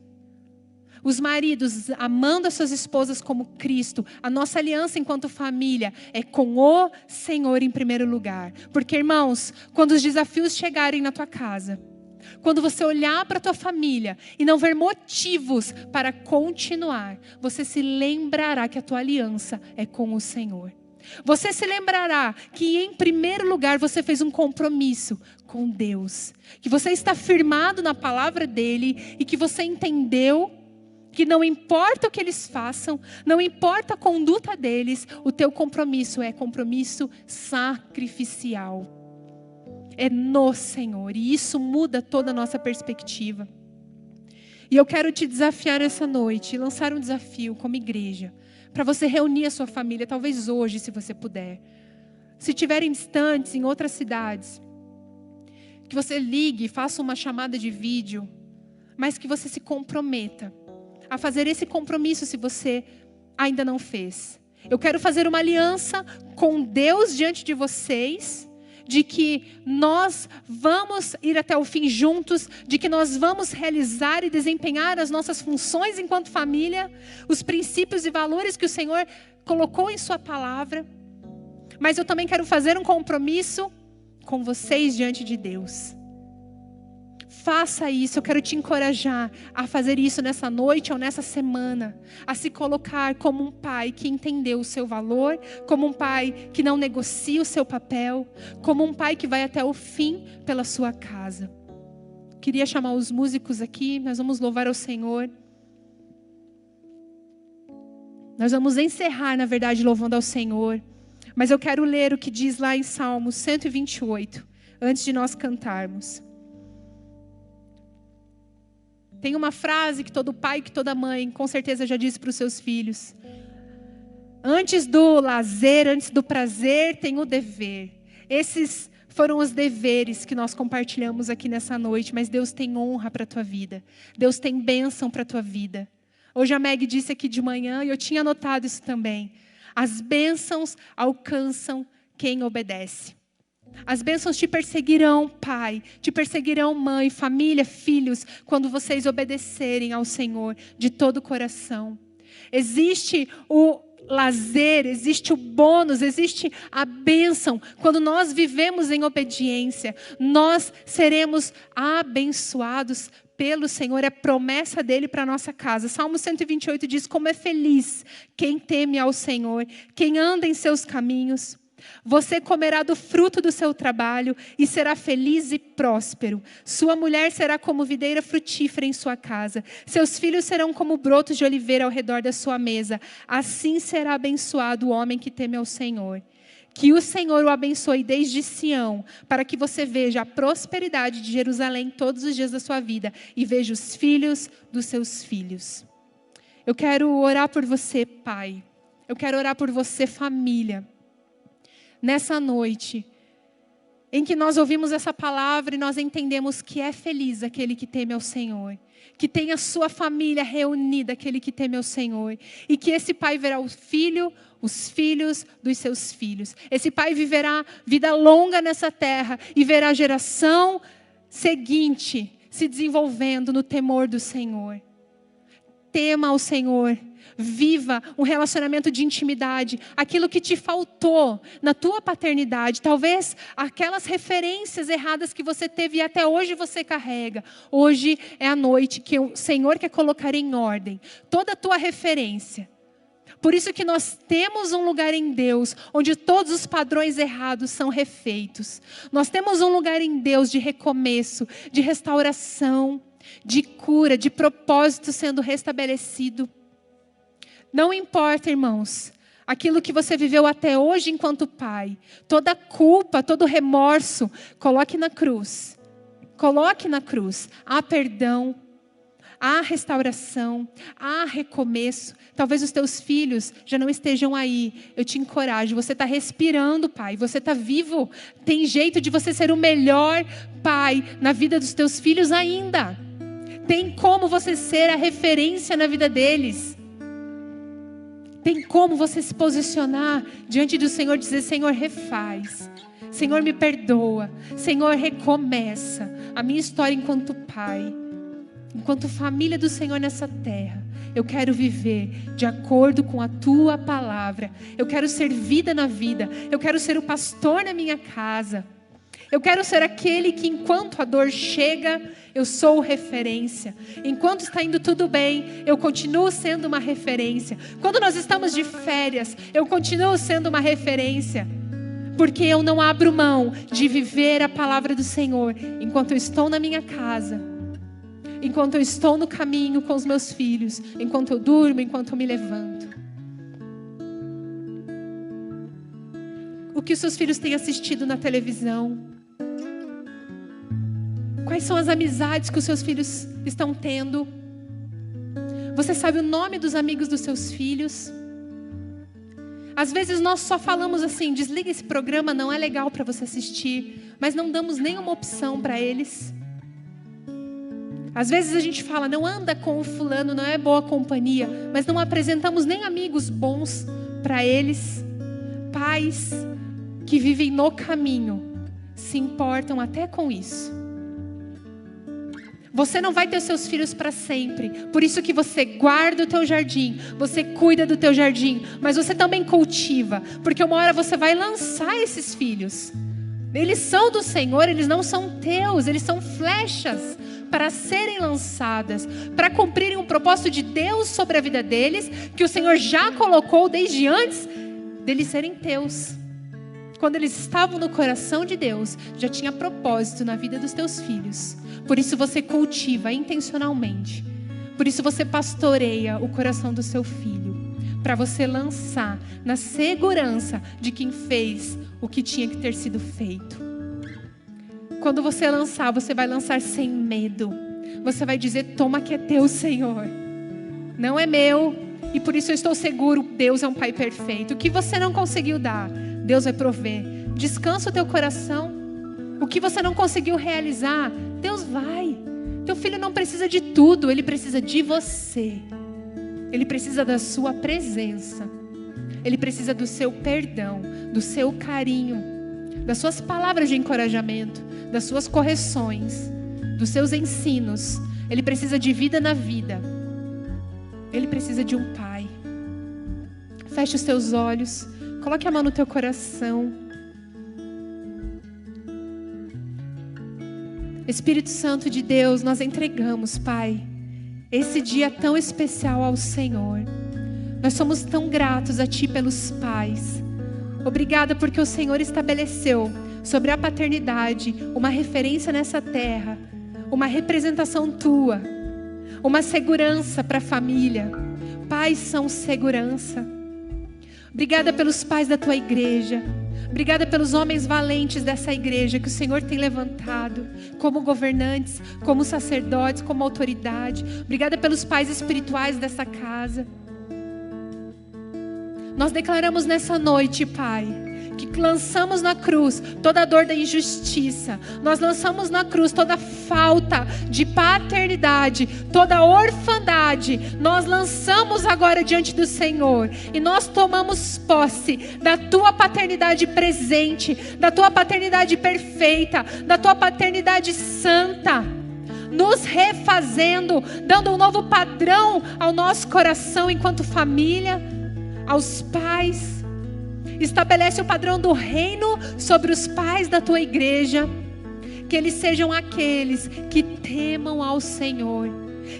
Os maridos amando as suas esposas como Cristo. A nossa aliança enquanto família é com o Senhor em primeiro lugar. Porque, irmãos, quando os desafios chegarem na tua casa, quando você olhar para a tua família e não ver motivos para continuar, você se lembrará que a tua aliança é com o Senhor. Você se lembrará que em primeiro lugar você fez um compromisso com Deus. Que você está firmado na palavra dele e que você entendeu que não importa o que eles façam, não importa a conduta deles, o teu compromisso é compromisso sacrificial. É no Senhor. E isso muda toda a nossa perspectiva. E eu quero te desafiar essa noite, lançar um desafio como igreja, para você reunir a sua família, talvez hoje, se você puder. Se tiverem distantes, em outras cidades, que você ligue, faça uma chamada de vídeo, mas que você se comprometa a fazer esse compromisso se você ainda não fez. Eu quero fazer uma aliança com Deus diante de vocês, de que nós vamos ir até o fim juntos, de que nós vamos realizar e desempenhar as nossas funções enquanto família, os princípios e valores que o Senhor colocou em sua palavra. Mas eu também quero fazer um compromisso com vocês diante de Deus. Faça isso, eu quero te encorajar a fazer isso nessa noite ou nessa semana. A se colocar como um pai que entendeu o seu valor, como um pai que não negocia o seu papel, como um pai que vai até o fim pela sua casa. Queria chamar os músicos aqui, nós vamos louvar ao Senhor. Nós vamos encerrar, na verdade, louvando ao Senhor. Mas eu quero ler o que diz lá em Salmos 128, antes de nós cantarmos. Tem uma frase que todo pai, que toda mãe, com certeza já disse para os seus filhos. Antes do lazer, antes do prazer, tem o dever. Esses foram os deveres que nós compartilhamos aqui nessa noite. Mas Deus tem honra para a tua vida. Deus tem bênção para a tua vida. Hoje a Meg disse aqui de manhã, e eu tinha anotado isso também. As bênçãos alcançam quem obedece. As bênçãos te perseguirão, pai, te perseguirão, mãe, família, filhos, quando vocês obedecerem ao Senhor de todo o coração. Existe o lazer, existe o bônus, existe a bênção. Quando nós vivemos em obediência, nós seremos abençoados pelo Senhor. É promessa dele para a nossa casa. Salmo 128 diz: como é feliz quem teme ao Senhor, quem anda em seus caminhos. Você comerá do fruto do seu trabalho e será feliz e próspero. Sua mulher será como videira frutífera em sua casa. Seus filhos serão como brotos de oliveira ao redor da sua mesa. Assim será abençoado o homem que teme ao Senhor. Que o Senhor o abençoe desde Sião, para que você veja a prosperidade de Jerusalém todos os dias da sua vida e veja os filhos dos seus filhos. Eu quero orar por você, pai. Eu quero orar por você, família. Nessa noite, em que nós ouvimos essa palavra e nós entendemos que é feliz aquele que teme ao Senhor, que tem a sua família reunida, aquele que teme ao Senhor, e que esse pai verá o filho, os filhos dos seus filhos. Esse pai viverá vida longa nessa terra e verá a geração seguinte se desenvolvendo no temor do Senhor. Tema ao Senhor. Viva um relacionamento de intimidade. Aquilo que te faltou na tua paternidade. Talvez aquelas referências erradas que você teve e até hoje você carrega. Hoje é a noite que o Senhor quer colocar em ordem toda a tua referência. Por isso que nós temos um lugar em Deus onde todos os padrões errados são refeitos. Nós temos um lugar em Deus de recomeço, de restauração, de cura, de propósito sendo restabelecido. Não importa, irmãos, aquilo que você viveu até hoje enquanto pai, toda culpa, todo remorso, coloque na cruz. Coloque na cruz. Há perdão, há restauração, há recomeço. Talvez os teus filhos já não estejam aí. Eu te encorajo, você está respirando, pai, você está vivo. Tem jeito de você ser o melhor pai na vida dos teus filhos ainda. Tem como você ser a referência na vida deles. Tem como você se posicionar diante do Senhor e dizer: Senhor, refaz. Senhor, me perdoa. Senhor, recomeça a minha história enquanto pai. Enquanto família do Senhor nessa terra. Eu quero viver de acordo com a tua palavra. Eu quero ser vida na vida. Eu quero ser o pastor na minha casa. Eu quero ser aquele que, enquanto a dor chega, eu sou referência. Enquanto está indo tudo bem, eu continuo sendo uma referência. Quando nós estamos de férias, eu continuo sendo uma referência. Porque eu não abro mão de viver a palavra do Senhor enquanto eu estou na minha casa. Enquanto eu estou no caminho com os meus filhos. Enquanto eu durmo, enquanto eu me levanto. O que os seus filhos têm assistido na televisão? Quais são as amizades que os seus filhos estão tendo? Você sabe o nome dos amigos dos seus filhos? Às vezes nós só falamos assim: desliga esse programa, não é legal para você assistir. Mas não damos nenhuma opção para eles. Às vezes a gente fala: não anda com o fulano, não é boa companhia. Mas não apresentamos nem amigos bons para eles. Pais que vivem no caminho se importam até com isso. Você não vai ter seus filhos para sempre. Por isso que você guarda o teu jardim. Você cuida do teu jardim. Mas você também cultiva. Porque uma hora você vai lançar esses filhos. Eles são do Senhor, eles não são teus. Eles são flechas para serem lançadas. Para cumprirem um propósito de Deus sobre a vida deles. Que o Senhor já colocou desde antes deles serem teus. Quando eles estavam no coração de Deus, já tinha propósito na vida dos teus filhos. Por isso você cultiva intencionalmente. Por isso você pastoreia o coração do seu filho. Para você lançar na segurança de quem fez o que tinha que ter sido feito. Quando você lançar, você vai lançar sem medo. Você vai dizer: toma que é teu, Senhor. Não é meu. E por isso eu estou seguro, Deus é um Pai perfeito. O que você não conseguiu dar, Deus vai prover. Descansa o teu coração. O que você não conseguiu realizar, Deus vai. Teu filho não precisa de tudo, ele precisa de você. Ele precisa da sua presença. Ele precisa do seu perdão, do seu carinho, das suas palavras de encorajamento, das suas correções, dos seus ensinos. Ele precisa de vida na vida. Ele precisa de um pai. Feche os teus olhos. Coloque a mão no teu coração. Espírito Santo de Deus, nós entregamos, Pai, esse dia tão especial ao Senhor. Nós somos tão gratos a Ti pelos pais. Obrigada porque o Senhor estabeleceu sobre a paternidade uma referência nessa terra, uma representação Tua, uma segurança para a família. Pais são segurança. Obrigada pelos pais da Tua igreja. Obrigada pelos homens valentes dessa igreja que o Senhor tem levantado como governantes, como sacerdotes, como autoridade. Obrigada pelos pais espirituais dessa casa. Nós declaramos nessa noite, Pai, que lançamos na cruz toda a dor da injustiça. Nós lançamos na cruz toda a falta de paternidade, toda a orfandade. Nós lançamos agora diante do Senhor. E nós tomamos posse da Tua paternidade presente, da Tua paternidade perfeita, da Tua paternidade santa. Nos refazendo, dando um novo padrão ao nosso coração enquanto família, aos pais. Estabelece o padrão do reino sobre os pais da Tua igreja. Que eles sejam aqueles que temam ao Senhor,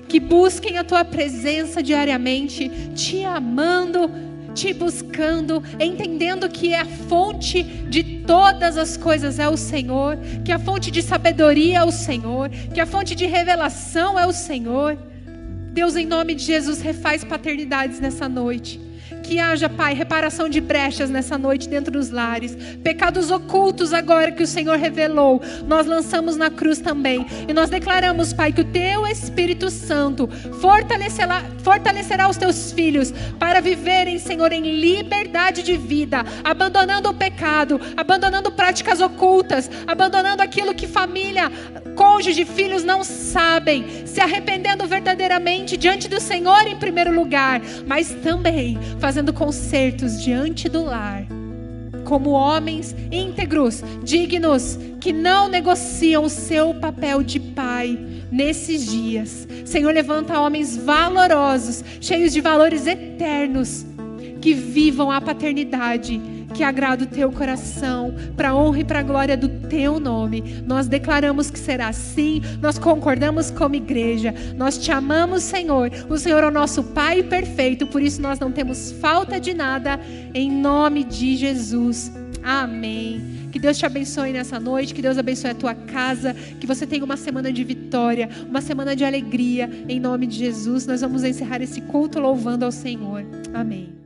que busquem a Tua presença diariamente, Te amando, Te buscando, entendendo que a fonte de todas as coisas é o Senhor, que a fonte de sabedoria é o Senhor, que a fonte de revelação é o Senhor. Deus, em nome de Jesus, refaz paternidades nessa noite. Que haja, Pai, reparação de brechas nessa noite dentro dos lares. Pecados ocultos agora que o Senhor revelou, nós lançamos na cruz também. E nós declaramos, Pai, que o Teu Espírito Santo fortalecerá os Teus filhos para viverem, Senhor, em liberdade de vida, abandonando o pecado, abandonando práticas ocultas, abandonando aquilo que família, cônjuge, filhos não sabem, se arrependendo verdadeiramente diante do Senhor em primeiro lugar, mas também fazendo concertos diante do lar, como homens íntegros, dignos, que não negociam o seu papel de pai nesses dias. Senhor, levanta homens valorosos, cheios de valores eternos, que vivam a paternidade que agrada o Teu coração, para a honra e para a glória do Teu nome. Nós declaramos que será assim, nós concordamos como igreja, nós Te amamos, Senhor. O Senhor é o nosso Pai perfeito, por isso nós não temos falta de nada, em nome de Jesus. Amém. Que Deus te abençoe nessa noite, que Deus abençoe a tua casa, que você tenha uma semana de vitória, uma semana de alegria, em nome de Jesus. Nós vamos encerrar esse culto louvando ao Senhor. Amém.